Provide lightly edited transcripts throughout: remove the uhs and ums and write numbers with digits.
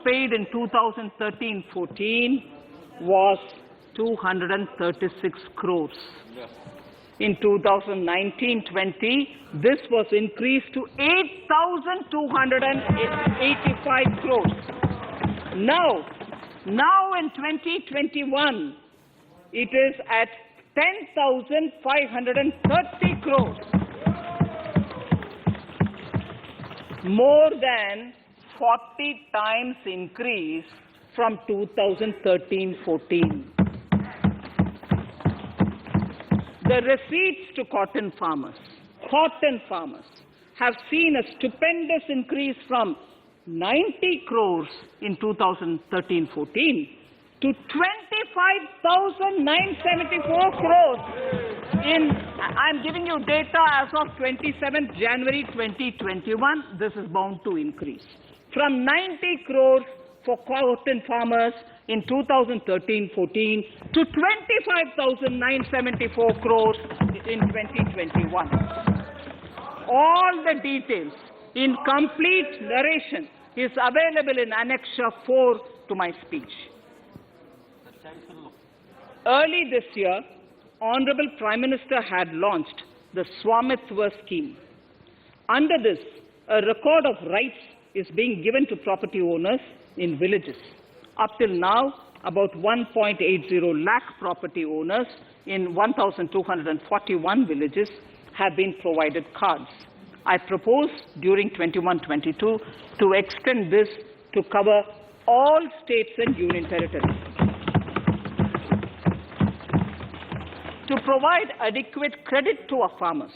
paid in 2013-14 was 236 crores. In 2019-20, this was increased to 8,285 crores. Now in 2021, it is at 10,530 crores. More than 40 times increase from 2013-14. The receipts to cotton farmers have seen a stupendous increase from 90 crores in 2013-14 to 25,974 crores I'm giving you data as of 27th January 2021. This is bound to increase. From 90 crores for cotton farmers in 2013-14 to 25,974 crores in 2021. All the details in complete narration is available in Annexure 4 to my speech. Early this year, Honorable Prime Minister had launched the Swamitva scheme. Under this, a record of rights is being given to property owners in villages. Up till now, about 1.80 lakh property owners in 1,241 villages have been provided cards. I propose during 21-22 to extend this to cover all states and union territories. To provide adequate credit to our farmers,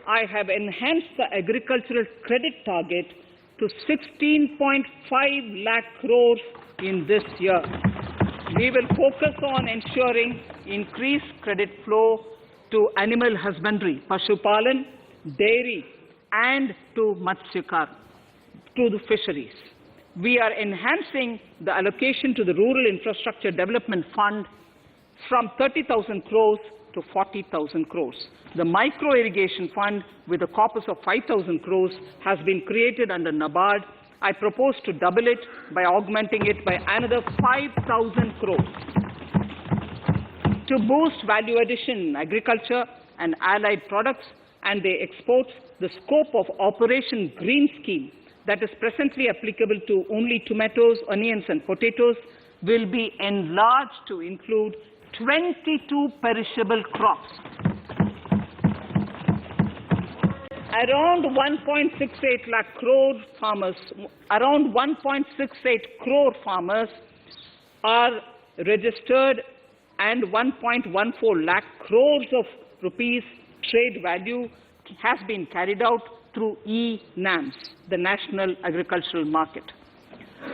I have enhanced the agricultural credit target to 16.5 lakh crores in this year. We will focus on ensuring increased credit flow to animal husbandry, Pashupalan, dairy, and to Matsyakar, to the fisheries. We are enhancing the allocation to the Rural Infrastructure Development Fund from 30,000 crores to 40,000 crores. The Micro Irrigation Fund, with a corpus of 5,000 crores, has been created under NABARD. I propose to double it by augmenting it by another 5,000 crores. To boost value addition in agriculture and allied products and their exports, the scope of Operation Green Scheme, that is presently applicable to only tomatoes, onions, and potatoes, will be enlarged to include 22 perishable crops. Around 1.68 lakh crore farmers, around 1.68 crore farmers are registered, and 1.14 lakh crores of rupees trade value has been carried out through e-NAMs, the National Agricultural Market.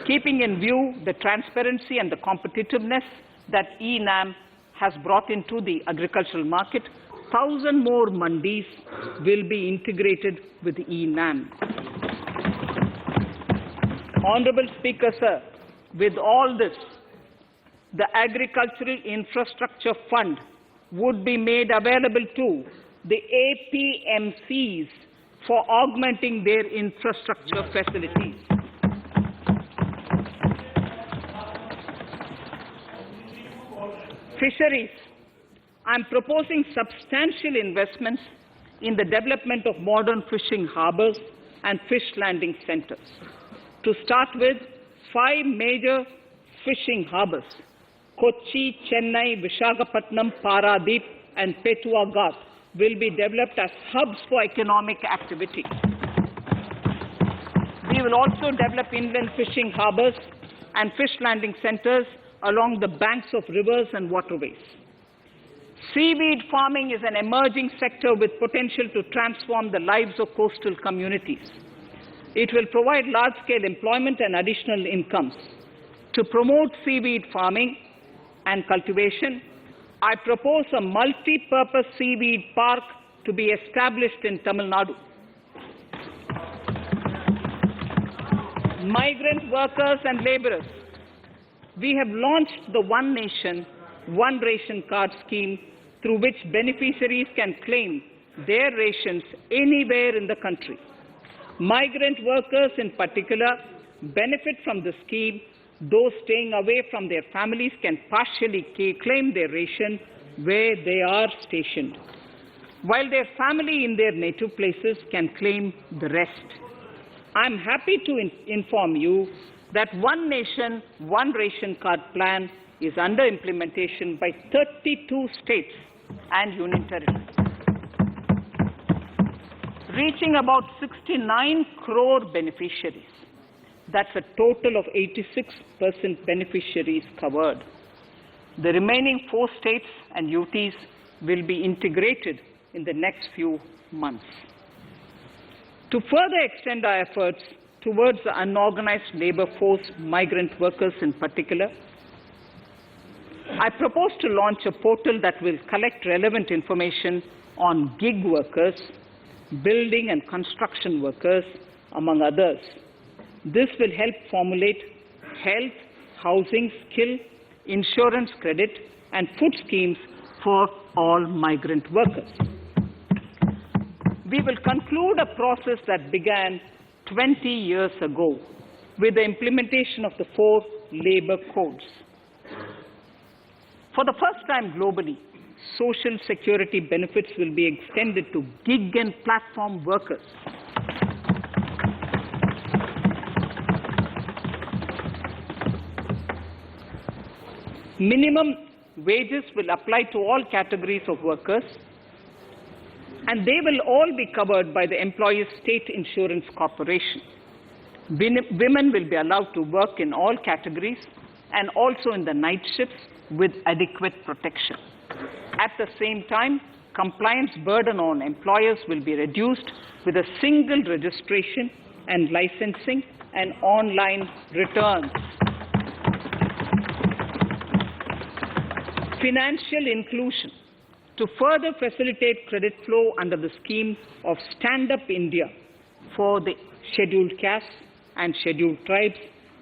Keeping in view the transparency and the competitiveness that e-NAM has brought into the agricultural market, 1,000 more mandis will be integrated with e-NAM. Honorable Speaker, sir, with all this, the Agricultural Infrastructure Fund would be made available to the APMCs for augmenting their infrastructure facilities. Fisheries. I am proposing substantial investments in the development of modern fishing harbors and fish landing centers. To start with, 5 major fishing harbors, Kochi, Chennai, Visakhapatnam, Paradip, and Petua Ghat, will be developed as hubs for economic activity. We will also develop inland fishing harbors and fish landing centers along the banks of rivers and waterways. Seaweed farming is an emerging sector with potential to transform the lives of coastal communities. It will provide large-scale employment and additional incomes. To promote seaweed farming and cultivation, I propose a multi-purpose seaweed park to be established in Tamil Nadu. Migrant workers and laborers. We have launched the One Nation, One Ration Card scheme, through which beneficiaries can claim their rations anywhere in the country. Migrant workers in particular benefit from the scheme, those staying away from their families can partially claim their ration where they are stationed, while their family in their native places can claim the rest. I am happy to inform you that One Nation, One Ration Card plan is under implementation by 32 states and union territories, reaching about 69 crore beneficiaries. That's a total of 86% beneficiaries covered. The remaining 4 states and UTs will be integrated in the next few months. To further extend our efforts towards the unorganized labor force, migrant workers in particular, I propose to launch a portal that will collect relevant information on gig workers, building and construction workers, among others. This will help formulate health, housing, skill, insurance credit, and food schemes for all migrant workers. We will conclude a process that began 20 years ago with the implementation of the 4 labor codes. For the first time globally, social security benefits will be extended to gig and platform workers. Minimum wages will apply to all categories of workers, and they will all be covered by the Employees State Insurance Corporation. Women will be allowed to work in all categories and also in the night shifts with adequate protection. At the same time, compliance burden on employers will be reduced with a single registration and licensing and online returns. Financial inclusion. To further facilitate credit flow under the scheme of Stand Up India for the scheduled castes and scheduled tribes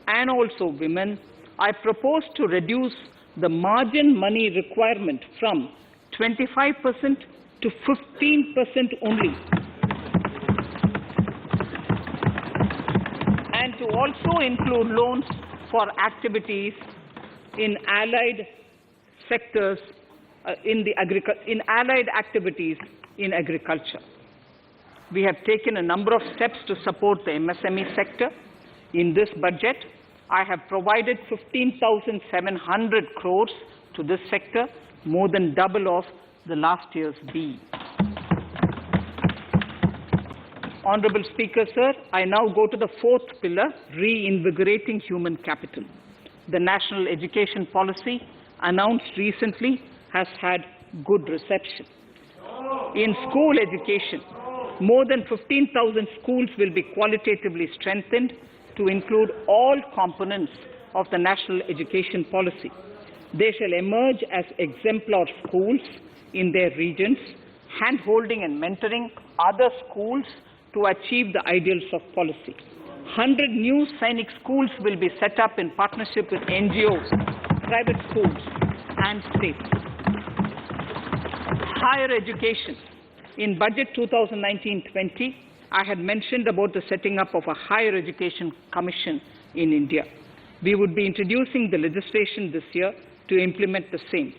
and also women, I propose to reduce the margin money requirement from 25% to 15% only, and to also include loans for activities in allied sectors in allied activities in agriculture. We have taken a number of steps to support the MSME sector. In this budget, I have provided 15,700 crores to this sector, more than double of the last year's B. Honorable Speaker, sir, I now go to the 4th pillar, reinvigorating human capital. The national education policy announced recently has had good reception. In school education, more than 15,000 schools will be qualitatively strengthened to include all components of the national education policy. They shall emerge as exemplar schools in their regions, hand-holding and mentoring other schools to achieve the ideals of policy. 100 new Sainik schools will be set up in partnership with NGOs, private schools, and states. Higher education. In Budget 2019-20, I had mentioned about the setting up of a higher education commission in India. We would be introducing the legislation this year to implement the same.